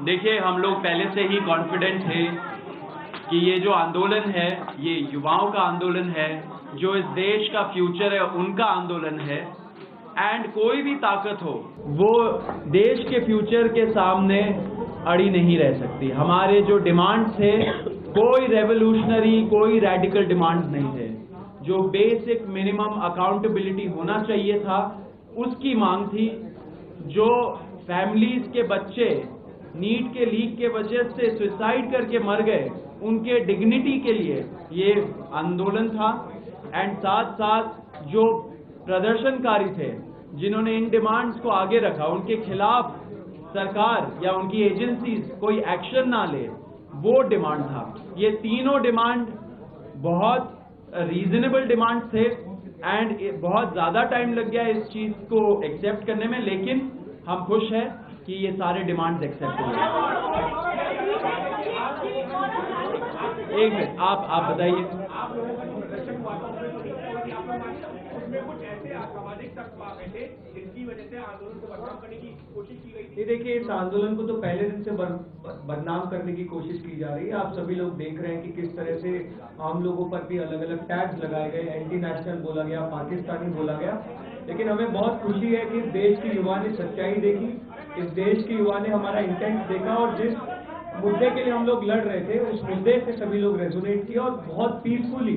देखिए, हम लोग पहले से ही कॉन्फिडेंट थे कि ये जो आंदोलन है ये युवाओं का आंदोलन है, जो इस देश का फ्यूचर है उनका आंदोलन है। एंड कोई भी ताकत हो वो देश के फ्यूचर के सामने अड़ी नहीं रह सकती। हमारे जो डिमांड थे कोई रेवोल्यूशनरी, कोई रेडिकल डिमांड नहीं थे। जो बेसिक मिनिमम अकाउंटेबिलिटी होना चाहिए था उसकी मांग थी। जो फैमिलीज के बच्चे नीट के लीक के वजह से सुसाइड करके मर गए, उनके डिग्निटी के लिए ये आंदोलन था। एंड साथ साथ जो प्रदर्शनकारी थे जिन्होंने इन डिमांड्स को आगे रखा, उनके खिलाफ सरकार या उनकी एजेंसीज कोई एक्शन ना ले, वो डिमांड था। ये तीनों डिमांड बहुत रीजनेबल डिमांड थे एंड बहुत ज्यादा टाइम लग गया इस चीज को एक्सेप्ट करने में, लेकिन हम खुश हैं कि ये सारे डिमांड्स एक्सेप्ट हो गए। एक मिनट, आप बताइए। ये देखिए, इस आंदोलन को तो पहले दिन से बदनाम करने की कोशिश की जा रही है। आप सभी लोग देख रहे हैं कि किस तरह से आम लोगों पर भी अलग अलग टैग्स लगाए गए, एंटी नेशनल बोला गया, पाकिस्तानी बोला गया। लेकिन हमें बहुत खुशी है कि इस देश के युवा ने सच्चाई देखी, इस देश के युवा ने हमारा इंटेंट देखा और जिस मुद्दे के लिए हम लोग लड़ रहे थे उस मुद्दे से सभी लोग रेजोनेट किया और बहुत पीसफुली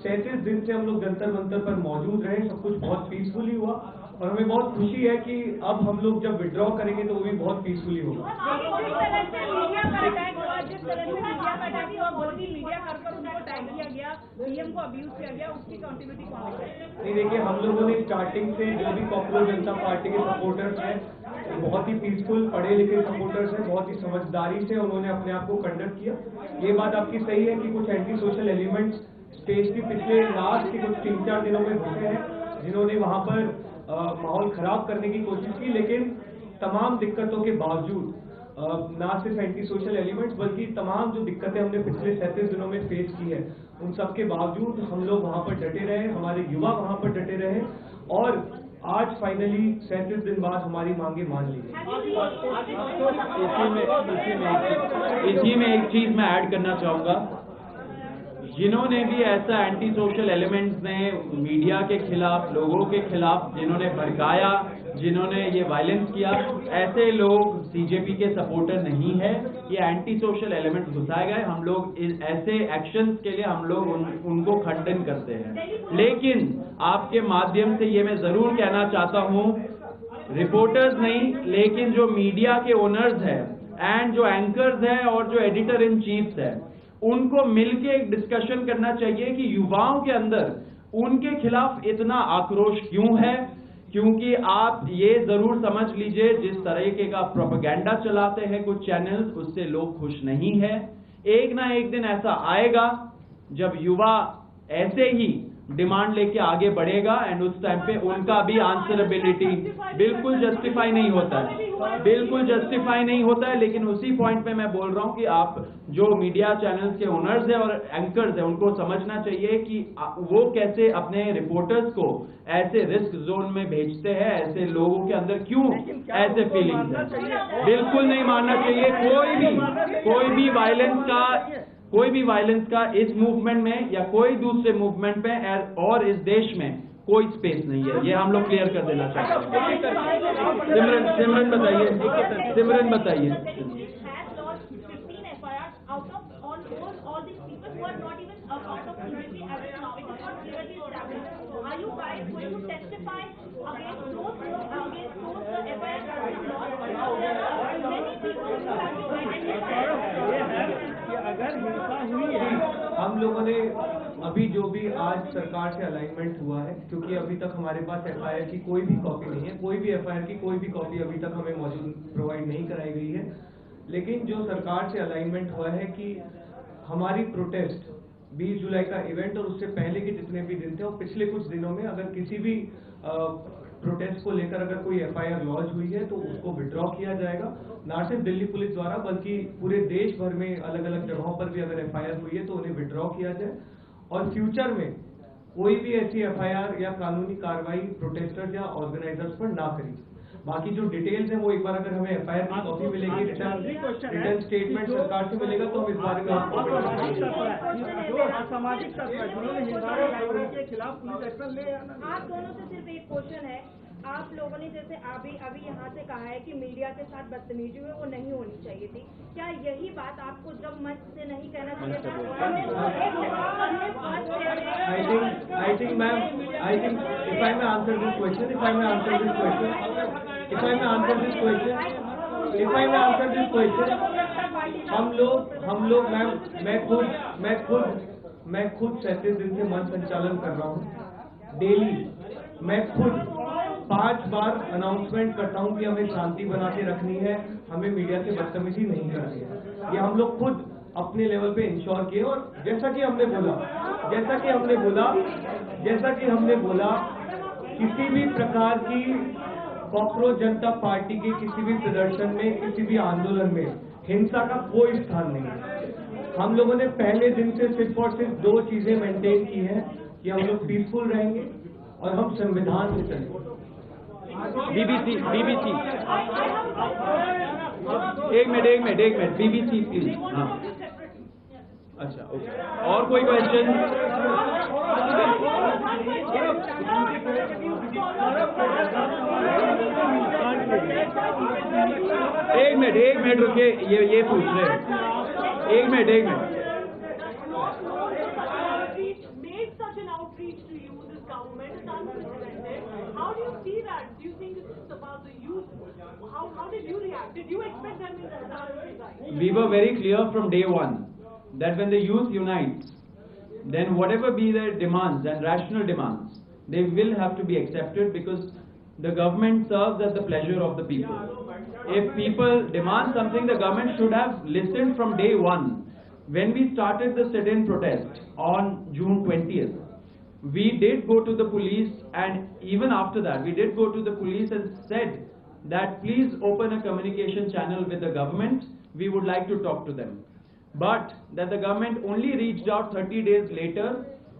37 दिन से हम लोग जंतर मंतर पर मौजूद रहे। सब कुछ बहुत पीसफुली हुआ और हमें बहुत खुशी है कि अब हम लोग जब विड्रॉ करेंगे तो वो भी बहुत पीसफुली होगा। नहीं, देखिए, हम लोगों ने स्टार्टिंग से जो भी पॉपुलर जनता पार्टी के सपोर्टर्स हैं बहुत ही पीसफुल, पढ़े लिखे सपोर्टर्स हैं, बहुत ही समझदारी से उन्होंने अपने आप को कंडक्ट किया। ये बात आपकी सही है कि कुछ एंटी सोशल एलिमेंट्स स्टेज के पिछले लास्ट के कुछ 3-4 दिनों में घुसे हैं जिन्होंने वहां पर माहौल खराब करने की कोशिश की। लेकिन तमाम दिक्कतों के बावजूद ना सिर्फ एंटी सोशल एलिमेंट्स बल्कि तमाम जो दिक्कतें हमने पिछले 37 दिनों में फेस की है उन सब के बावजूद हम लोग वहां पर डटे रहे, हमारे युवा वहां पर डटे रहे और आज फाइनली 37 दिन बाद हमारी मांगे मान ली गई। इसी में एक चीज मैं ऐड करना चाहूंगा। जिन्होंने भी ऐसा एंटी सोशल एलिमेंट्स ने मीडिया के खिलाफ, लोगों के खिलाफ जिन्होंने भड़काया, जिन्होंने ये वायलेंस किया, ऐसे लोग सीजेपी के सपोर्टर नहीं है। ये एंटी सोशल एलिमेंट्स घुसाए गए। हम लोग ऐसे एक्शंस के लिए हम लोग उनको खंडन करते हैं। लेकिन आपके माध्यम से ये मैं जरूर कहना चाहता हूं, रिपोर्टर्स नहीं लेकिन जो मीडिया के ओनर्स हैं एंड जो एंकर्स हैं और जो एडिटर इन चीफ्स हैं, उनको मिलके एक डिस्कशन करना चाहिए कि युवाओं के अंदर उनके खिलाफ इतना आक्रोश क्यों है। क्योंकि आप ये जरूर समझ लीजिए, जिस तरीके का प्रोपेगेंडा चलाते हैं कुछ चैनल्स, उससे लोग खुश नहीं है। एक ना एक दिन ऐसा आएगा जब युवा ऐसे ही डिमांड लेके आगे बढ़ेगा एंड उस टाइम पे उनका भी आंसरेबिलिटी बिल्कुल जस्टिफाई नहीं होता है, बिल्कुल जस्टिफाई नहीं होता है। लेकिन उसी पॉइंट पे मैं बोल रहा हूं कि आप जो मीडिया चैनल्स के ओनर्स हैं और एंकर्स हैं उनको समझना चाहिए कि वो कैसे अपने रिपोर्टर्स को ऐसे रिस्क जोन में भेजते हैं, ऐसे लोगों के अंदर क्यों ऐसे फीलिंग्स है। बिल्कुल नहीं मानना चाहिए। कोई भी वायलेंस का इस मूवमेंट में या कोई दूसरे मूवमेंट पे और इस देश में कोई स्पेस नहीं है। ये हम लोग क्लियर कर देना चाहते हैं। सिमरन बताइए। हम लोगों ने अभी जो भी आज सरकार से अलाइनमेंट हुआ है, क्योंकि अभी तक हमारे पास एफआईआर की कोई भी कॉपी नहीं है, कोई भी एफआईआर की कोई भी कॉपी अभी तक हमें मौजूद प्रोवाइड नहीं कराई गई है। लेकिन जो सरकार से अलाइनमेंट हुआ है कि हमारी प्रोटेस्ट 20 जुलाई का इवेंट और उससे पहले के जितने भी दिन थे और पिछले कुछ दिनों में अगर किसी भी प्रोटेस्ट को लेकर अगर कोई एफआईआर लॉन्च हुई है तो उसको विड्रॉ किया जाएगा। ना सिर्फ दिल्ली पुलिस द्वारा बल्कि पूरे देश भर में अलग अलग जगहों पर भी अगर एफआईआर हुई है तो उन्हें विड्रॉ किया जाए और फ्यूचर में कोई भी ऐसी एफआईआर या कानूनी कार्रवाई प्रोटेस्टर्स या ऑर्गेनाइजर्स पर ना करी। बाकी जो डिटेल्स है वो एक बार अगर हमें एफआईआर की कॉपी मिलेगी, रिटर्न स्टेटमेंट सरकार से मिलेगा तो हम इस बारे में जो असामाजिक तत्व है जिन्होंने हिंसा के खिलाफ पुलिस एक्शन ले। आप दोनों से सिर्फ एक क्वेश्चन है, आप लोगों ने जैसे अभी यहाँ से कहा है कि मीडिया के साथ बदतमीजी हुई वो नहीं होनी चाहिए थी, क्या यही बात आपको जब मंच से नहीं कहना चाहिए था? I think ma'am, if I may answer this question, हम लोग मैम, मैं खुद 37 दिन से मंच संचालन कर रहा हूँ। डेली मैं खुद 5 बार अनाउंसमेंट करता हूँ कि हमें शांति बना के रखनी है, हमें मीडिया से बदतमीजी नहीं करनी है। ये हम लोग खुद अपने लेवल पे इंश्योर किए। और जैसा कि हमने बोला किसी भी प्रकार की कॉकरोच जनता पार्टी के किसी भी प्रदर्शन में, किसी भी आंदोलन में हिंसा का कोई स्थान नहीं है। हम लोगों ने पहले दिन से सिर्फ और सिर्फ 2 चीजें मेंटेन की हैं कि हम लोग पीसफुल रहेंगे और हम संविधान से चलेंगे। BBC एक मिनट BBC प्लीज। हाँ अच्छा ओके, और कोई क्वेश्चन? एक मिनट रुके, ये पूछ रहे हैं। एक minute made such an outreach to you, this government is unprecedented. How do you see that? Do you think this is about the youth? How did you react? Did you expect them in the start? We were very clear from day one that when the youth unites, then whatever be their demands and rational demands, they will have to be accepted, because the government serves at the pleasure of the people. If people demand something, the government should have listened from day one. When we started the sit-in protest on June 20th, we did go to the police, and even after that, we did go to the police and said that please open a communication channel with the government. We would like to talk to them. But that the government only reached out 30 days later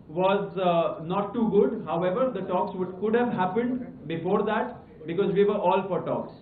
was not too good. However, the talks could have happened before that, because we were all for talks.